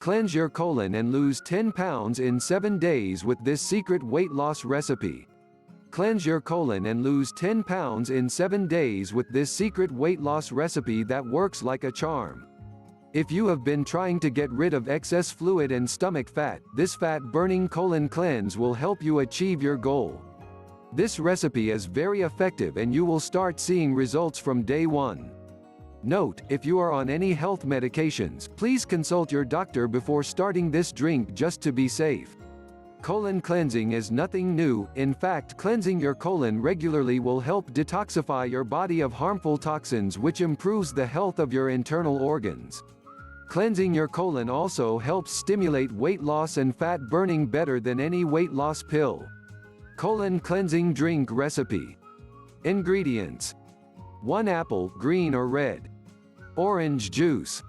Cleanse your colon and lose 10 pounds in 7 days with this secret weight loss recipe. Cleanse your colon and lose 10 pounds in 7 days with this secret weight loss recipe that works like a charm. If you have been trying to get rid of excess fluid and stomach fat, this fat-burning colon cleanse will help you achieve your goal. This recipe is very effective and you will start seeing results from day 1. Note, if you are on any health medications, please consult your doctor before starting this drink just to be safe. Colon cleansing is nothing new. In fact, cleansing your colon regularly will help detoxify your body of harmful toxins, which improves the health of your internal organs. Cleansing your colon also helps stimulate weight loss and fat burning better than any weight loss pill. Colon cleansing drink recipe. Ingredients: 1 apple, green or red. Orange juice.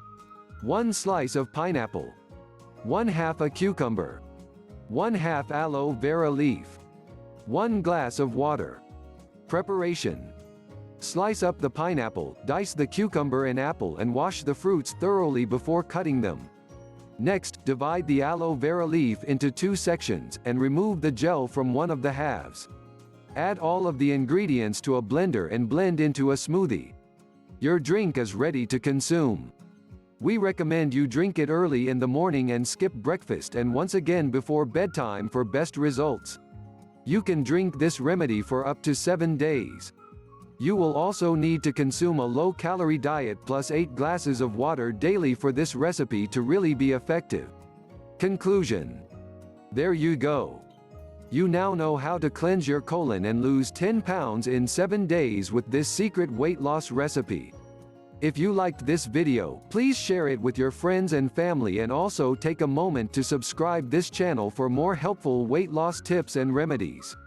1 slice of pineapple. 1/2 a cucumber. 1/2 aloe vera leaf. 1 glass of water. Preparation: slice up the pineapple, dice the cucumber and apple and wash the fruits thoroughly before cutting them. Next, divide the aloe vera leaf into 2 sections, and remove the gel from one of the halves. Add all of the ingredients to a blender and blend into a smoothie. Your drink is ready to consume. We recommend you drink it early in the morning and skip breakfast and once again before bedtime for best results. You can drink this remedy for up to 7 days. You will also need to consume a low-calorie diet plus 8 glasses of water daily for this recipe to really be effective. Conclusion: there you go. You now know how to cleanse your colon and lose 10 pounds in 7 days with this secret weight loss recipe. If you liked this video, please share it with your friends and family, and also take a moment to subscribe this channel for more helpful weight loss tips and remedies.